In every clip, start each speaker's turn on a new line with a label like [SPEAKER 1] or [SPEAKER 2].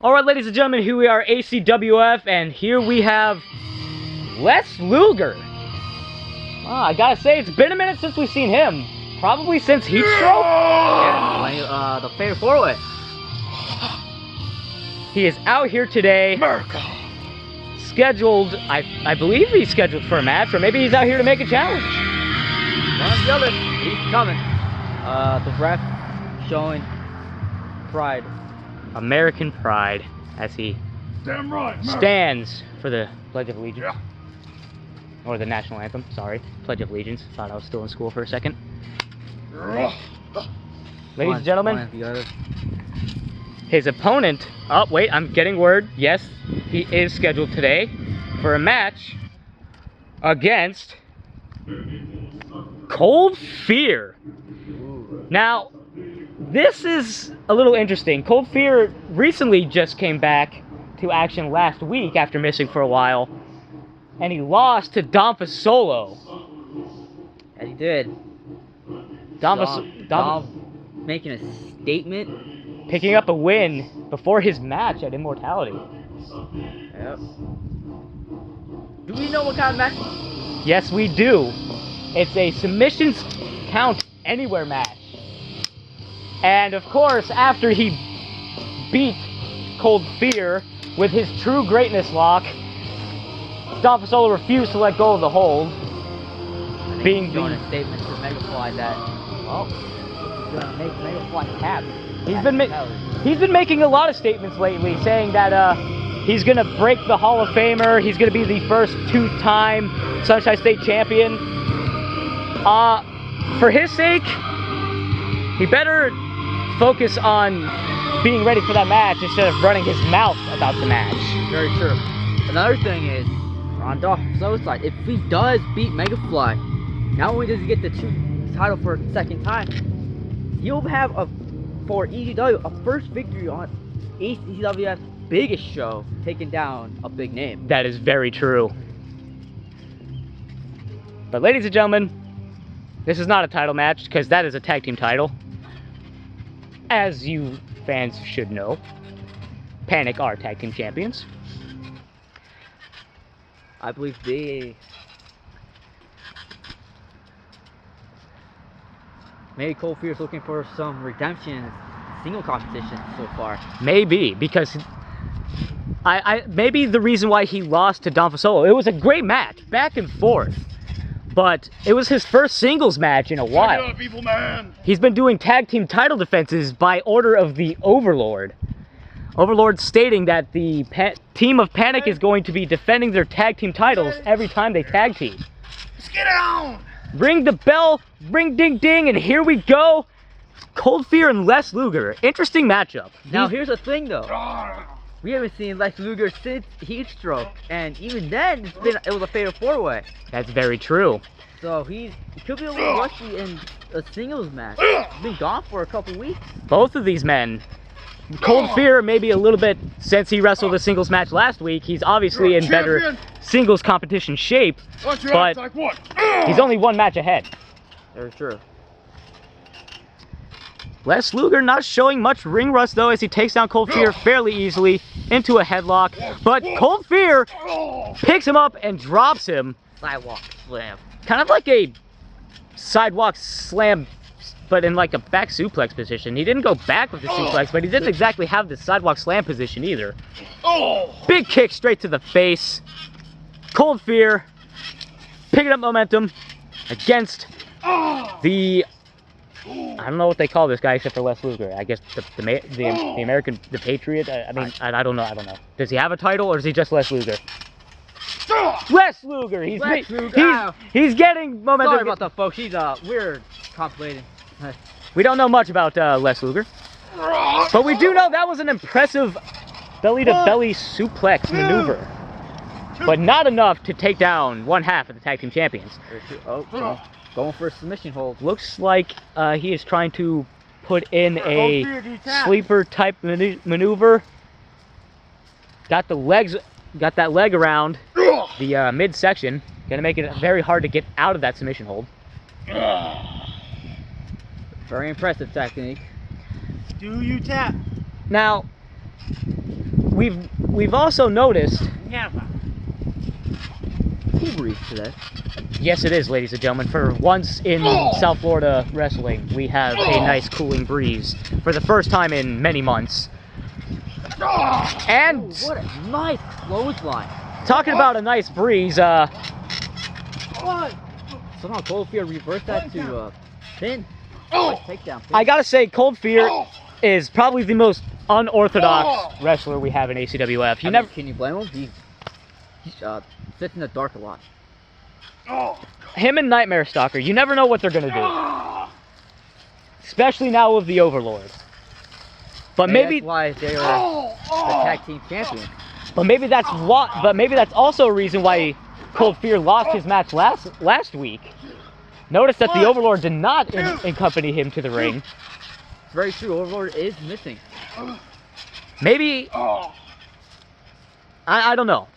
[SPEAKER 1] Alright, ladies and gentlemen, here we are, ACWF, and here we have Les Lugar. I gotta say, it's been a minute since we've seen him. Probably since Heat Stroke?
[SPEAKER 2] Yeah, the fatal four-way.
[SPEAKER 1] He is out here today.
[SPEAKER 2] America.
[SPEAKER 1] Scheduled, I believe he's scheduled for a match, or maybe he's out here to make a challenge.
[SPEAKER 2] One or the other. He's coming. The ref showing pride.
[SPEAKER 1] American pride, as he stands for the Pledge of Allegiance.
[SPEAKER 2] Yeah.
[SPEAKER 1] Or the National Anthem, sorry. Pledge of Allegiance. Thought I was still in school for a second. Ladies and gentlemen, his opponent... Oh, wait, I'm getting word. Yes, he is scheduled today for a match against Cold Fear. Now, this is a little interesting. Cold Fear recently just came back to action last week after missing for a while, and he lost to Dom Solo.
[SPEAKER 2] And he did. Dom making a statement.
[SPEAKER 1] Picking up a win before his match at Immortality.
[SPEAKER 2] Yep. Do we know what kind of match?
[SPEAKER 1] Yes, we do. It's a submissions count anywhere match. And of course, after he beat Cold Fear with his True Greatness lock, Dom Solo refused to let go of the hold.
[SPEAKER 2] Being doing a statement to Megafly that, well, he's gonna make Megafly tap.
[SPEAKER 1] He's been making a lot of statements lately, saying that he's gonna break the Hall of Famer. He's gonna be the first two-time Sunshine State champion. For his sake, he better focus on being ready for that match instead of running his mouth about the match.
[SPEAKER 2] Very true. Another thing is, on Dom Solo's side, if he does beat Megafly, not only does he get the title for a second time, he'll have for ECW a first victory on ACWF's biggest show, taking down a big name.
[SPEAKER 1] That is very true. But ladies and gentlemen, this is not a title match, because that is a tag team title. As you fans should know, Panic are tag team champions.
[SPEAKER 2] I believe maybe Cold Fear is looking for some redemption in single competition so far.
[SPEAKER 1] Maybe, because maybe the reason why he lost to Dom Solo, it was a great match, back and forth. But it was his first singles match in a while.
[SPEAKER 3] Check it out, people, man.
[SPEAKER 1] He's been doing tag team title defenses by order of the Overlord. Overlord stating that the team of Panic is going to be defending their tag team titles every time they tag team.
[SPEAKER 3] Let's get it on.
[SPEAKER 1] Ring the bell, ring ding ding, and here we go. Cold Fear and Les Lugar. Interesting matchup.
[SPEAKER 2] Now here's the thing though. We haven't seen Les Lugar since Heat Stroke, and even then it was a fatal four-way.
[SPEAKER 1] That's very true.
[SPEAKER 2] So he could be a little rusty in a singles match. He's been gone for a couple weeks.
[SPEAKER 1] Both of these men. Cold Fear maybe a little bit, since he wrestled a singles match last week, he's obviously in better singles competition shape, but he's only one match ahead.
[SPEAKER 2] Very true.
[SPEAKER 1] Les Lugar not showing much ring rust though, as he takes down Cold Fear fairly easily into a headlock, but Cold Fear picks him up and drops him.
[SPEAKER 2] Sidewalk slam.
[SPEAKER 1] Kind of like a sidewalk slam, but in like a back suplex position. He didn't go back with the suplex, but he didn't exactly have the sidewalk slam position either. Big kick straight to the face. Cold Fear picking up momentum against the... I don't know what they call this guy except for Les Lugar. I guess the American, the Patriot. I mean, I don't know. Does he have a title, or is he just Les Lugar? Les Lugar. He's getting momentum.
[SPEAKER 2] Sorry about that, folks. We're contemplating.
[SPEAKER 1] We don't know much about Les Lugar, but we do know that was an impressive belly-to-belly suplex maneuver, but not enough to take down one half of the tag team champions.
[SPEAKER 2] Going for a submission hold.
[SPEAKER 1] Looks like he is trying to put in a sleeper type maneuver. Got that leg around the midsection. Gonna make it very hard to get out of that submission hold.
[SPEAKER 2] Very impressive technique.
[SPEAKER 3] Do you tap?
[SPEAKER 1] Now, we've also noticed.
[SPEAKER 3] Never.
[SPEAKER 2] Cool breeze today.
[SPEAKER 1] Yes, it is, ladies and gentlemen. For once in South Florida wrestling, we have a nice cooling breeze for the first time in many months. And
[SPEAKER 2] Oh, what a nice clothesline.
[SPEAKER 1] talking about a nice breeze,
[SPEAKER 2] Somehow Cold Fear reversed that to pin. Nice takedown. Pin.
[SPEAKER 1] I gotta say, Cold Fear is probably the most unorthodox wrestler we have in ACWF.
[SPEAKER 2] Can you blame him? He sits in the dark a lot.
[SPEAKER 1] Him and Nightmare Stalker, you never know what they're gonna do. Especially now with the Overlord. But maybe
[SPEAKER 2] that's why they are the tag team champions.
[SPEAKER 1] But maybe that's also a reason why Cold Fear lost his match last week. Notice that the Overlord did not accompany him to the ring.
[SPEAKER 2] It's very true. Overlord is missing.
[SPEAKER 1] Maybe I don't know.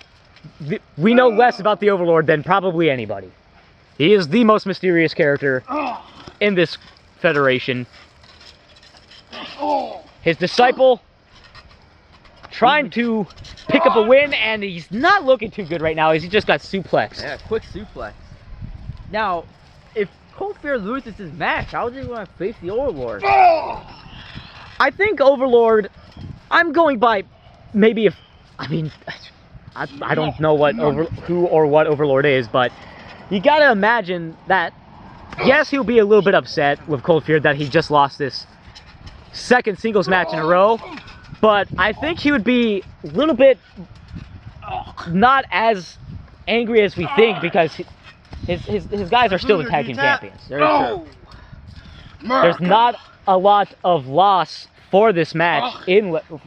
[SPEAKER 1] We know less about the Overlord than probably anybody. He is the most mysterious character in this federation. His disciple trying to pick up a win, and he's not looking too good right now. He just got suplexed.
[SPEAKER 2] Yeah, quick suplex. Now, if Cold Fear loses his match, how is he going to face the Overlord?
[SPEAKER 1] I think Overlord, I'm going by maybe I don't know who or what Overlord is, but you gotta imagine that, yes, he'll be a little bit upset with Cold Fear that he just lost this second singles match in a row, but I think he would be a little bit not as angry as we think, because his guys are still the tag team champions.
[SPEAKER 2] Very true.
[SPEAKER 1] There's not a lot of loss for this match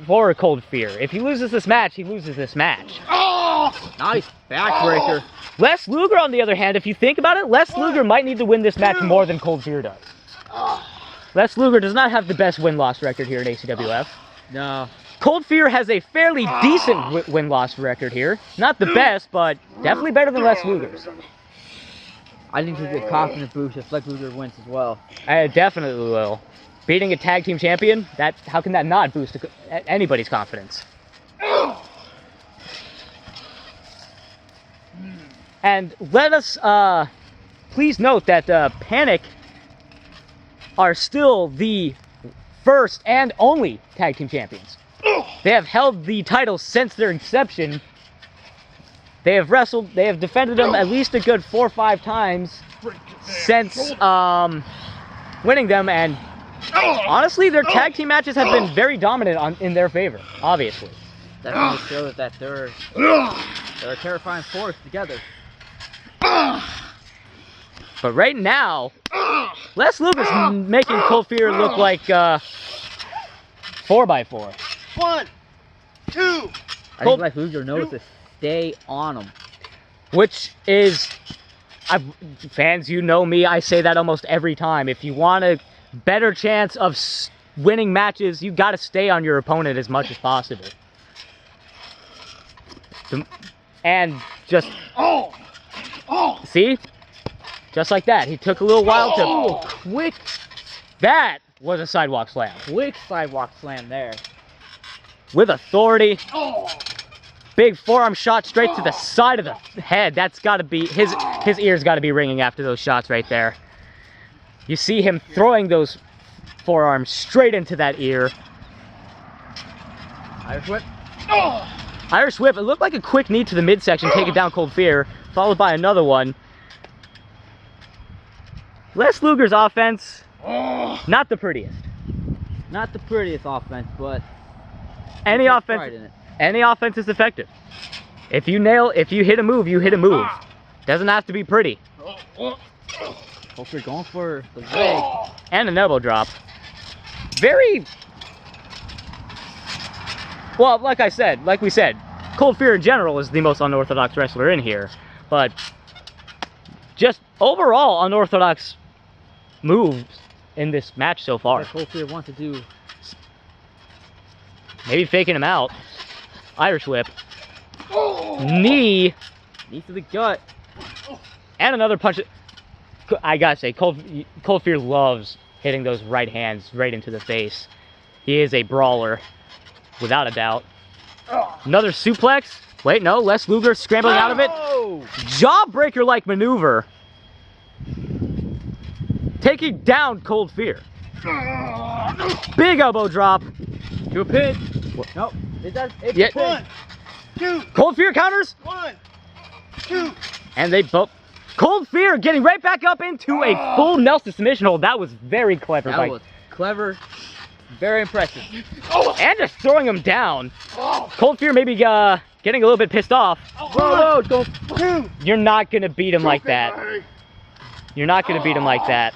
[SPEAKER 1] for Cold Fear. If he loses this match, he loses this match.
[SPEAKER 2] Nice backbreaker.
[SPEAKER 1] Les Luger, on the other hand, if you think about it, Les Luger might need to win this match more than Cold Fear does. Les Luger does not have the best win-loss record here in ACWF.
[SPEAKER 2] No.
[SPEAKER 1] Cold Fear has a fairly decent win-loss record here. Not the best, but definitely better than Les Luger's.
[SPEAKER 2] I think he'll get a confidence boost if Les Luger wins as well.
[SPEAKER 1] I definitely will. Beating a tag team champion, how can that not boost anybody's confidence? And let us please note that Panic are still the first and only tag team champions. They have held the title since their inception. They have defended them at least a good 4 or 5 times since winning them, and honestly, their tag team matches have been very dominant in their favor, obviously.
[SPEAKER 2] Definitely shows that they're a terrifying force together.
[SPEAKER 1] But right now, Les Luger's making Cold Fear look like 4x4.
[SPEAKER 3] 1, 2.
[SPEAKER 2] I think Les Luger knows to stay on them.
[SPEAKER 1] Which is, fans, you know me, I say that almost every time. If you want a better chance of winning matches, you got to stay on your opponent as much as possible. And just, see? Just like that. He took a little while to...
[SPEAKER 2] Quick.
[SPEAKER 1] That was a sidewalk slam.
[SPEAKER 2] Quick sidewalk slam there.
[SPEAKER 1] With authority. Big forearm shot straight to the side of the head. That's got to be... His ears got to be ringing after those shots right there. You see him throwing those forearms straight into that ear.
[SPEAKER 2] Irish whip.
[SPEAKER 1] Irish whip. It looked like a quick knee to the midsection, taking down Cold Fear, followed by another one. Les Luger's offense, not the prettiest.
[SPEAKER 2] Not the prettiest offense, but
[SPEAKER 1] any offense is effective. If you hit a move, you hit a move. Doesn't have to be pretty.
[SPEAKER 2] Hope you're going for the leg.
[SPEAKER 1] And an elbow drop. Very well, like we said, Cold Fear in general is the most unorthodox wrestler in here, but just overall unorthodox moves in this match so far.
[SPEAKER 2] What Cold Fear wants to do.
[SPEAKER 1] Maybe faking him out. Irish whip. Knee.
[SPEAKER 2] Knee to the gut.
[SPEAKER 1] And another punch. I gotta say, Cold Fear loves hitting those right hands right into the face. He is a brawler, without a doubt. Another suplex. Wait, no. Les Lugar scrambling out of it.
[SPEAKER 2] Oh!
[SPEAKER 1] Jawbreaker-like maneuver. Taking down Cold Fear. Big elbow drop.
[SPEAKER 2] To a pin. Nope. It's
[SPEAKER 1] Yeah.
[SPEAKER 2] a pin.
[SPEAKER 3] 1, 2,
[SPEAKER 1] Cold Fear counters.
[SPEAKER 3] 1, 2.
[SPEAKER 1] And they both... Cold Fear getting right back up into a full Nelson submission hold. That was very clever.
[SPEAKER 2] That was clever. Very impressive.
[SPEAKER 1] And just throwing him down. Cold Fear maybe getting a little bit pissed off.
[SPEAKER 2] Whoa, don't.
[SPEAKER 3] 2.
[SPEAKER 1] You're not going to beat him like that. You're not going to beat him like that.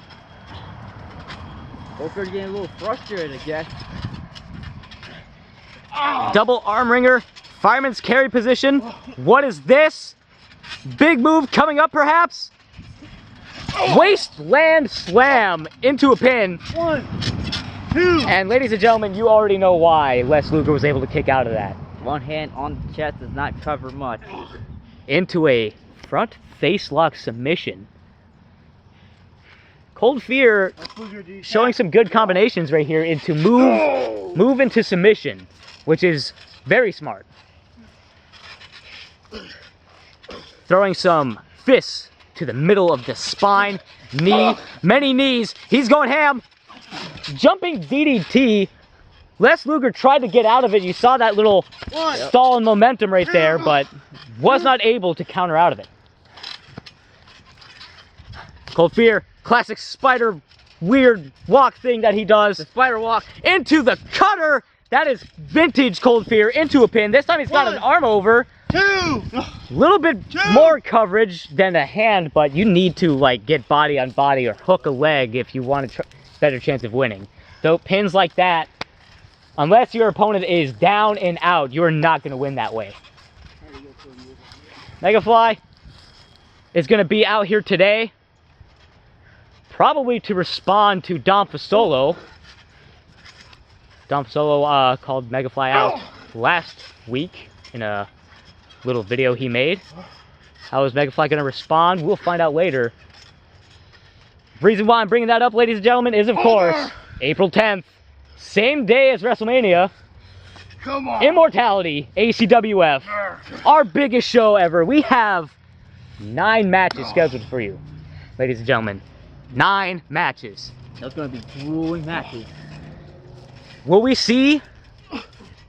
[SPEAKER 2] Both are getting a little frustrated, I guess.
[SPEAKER 1] Double arm ringer. Fireman's carry position. What is this? Big move coming up perhaps. Wasteland slam into a pin.
[SPEAKER 3] 1, 2.
[SPEAKER 1] And ladies and gentlemen, you already know why Les Lugar was able to kick out of that.
[SPEAKER 2] One hand on the chest does not cover much.
[SPEAKER 1] Into a front face lock submission. Cold Fear showing some good combinations right here into move into submission, which is very smart. Throwing some fists to the middle of the spine, knee, many knees. He's going ham. Jumping DDT. Les Lugar tried to get out of it. You saw that little stall in momentum right there, but was not able to counter out of it. Cold Fear, classic spider weird walk thing that he does.
[SPEAKER 2] The spider walk.
[SPEAKER 1] Into the cutter. That is vintage Cold Fear into a pin. This time he's got an arm over.
[SPEAKER 3] 2.
[SPEAKER 1] A little bit more coverage than a hand, but you need to like get body on body or hook a leg if you want a better chance of winning. So pins like that, unless your opponent is down and out, you're not going to win that way. Megafly is going to be out here today, probably to respond to Dom Fasolo. Dom Fasolo called Megafly out last week in a little video he made. How is Megafly going to respond? We'll find out later. Reason why I'm bringing that up, ladies and gentlemen, is of course April 10th, same day as WrestleMania.
[SPEAKER 3] Come on.
[SPEAKER 1] Immortality, ACWF, our biggest show ever. We have 9 matches scheduled for you, ladies and gentlemen. 9 matches.
[SPEAKER 2] That's going to be grueling matches.
[SPEAKER 1] Will we see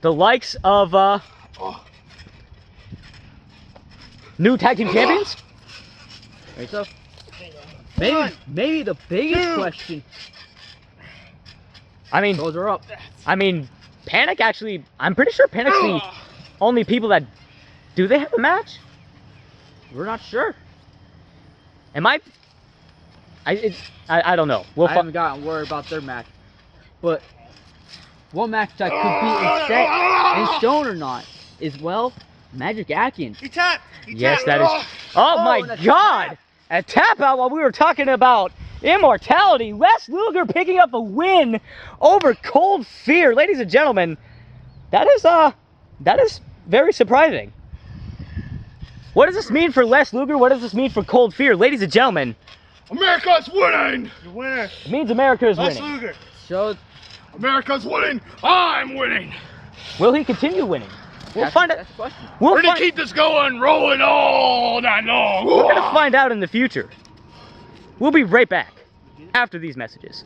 [SPEAKER 1] the likes of new tag team champions?
[SPEAKER 2] Right, so maybe the biggest question.
[SPEAKER 1] I mean,
[SPEAKER 2] Those are up.
[SPEAKER 1] Panic actually, I'm pretty sure Panic's the only people that, do they have a match?
[SPEAKER 2] We're not sure.
[SPEAKER 1] Am I don't know.
[SPEAKER 2] I haven't gotten word about their match. But one match that could be in set in stone or not is, well, Magic Atkins.
[SPEAKER 3] He tapped.
[SPEAKER 1] Yes, that is. Oh my
[SPEAKER 2] and a
[SPEAKER 1] God! A tap out while we were talking about immortality. Les Lugar picking up a win over Cold Fear, ladies and gentlemen. That is very surprising. What does this mean for Les Lugar? What does this mean for Cold Fear, ladies and gentlemen?
[SPEAKER 3] America's winning. The winner.
[SPEAKER 1] It means America is
[SPEAKER 3] Les
[SPEAKER 1] winning.
[SPEAKER 3] Lugar.
[SPEAKER 2] So
[SPEAKER 3] America's winning. I'm winning.
[SPEAKER 1] Will he continue winning? We'll find out.
[SPEAKER 2] that's the question.
[SPEAKER 3] We're gonna keep this going, rolling all night long.
[SPEAKER 1] We're gonna find out in the future. We'll be right back after these messages.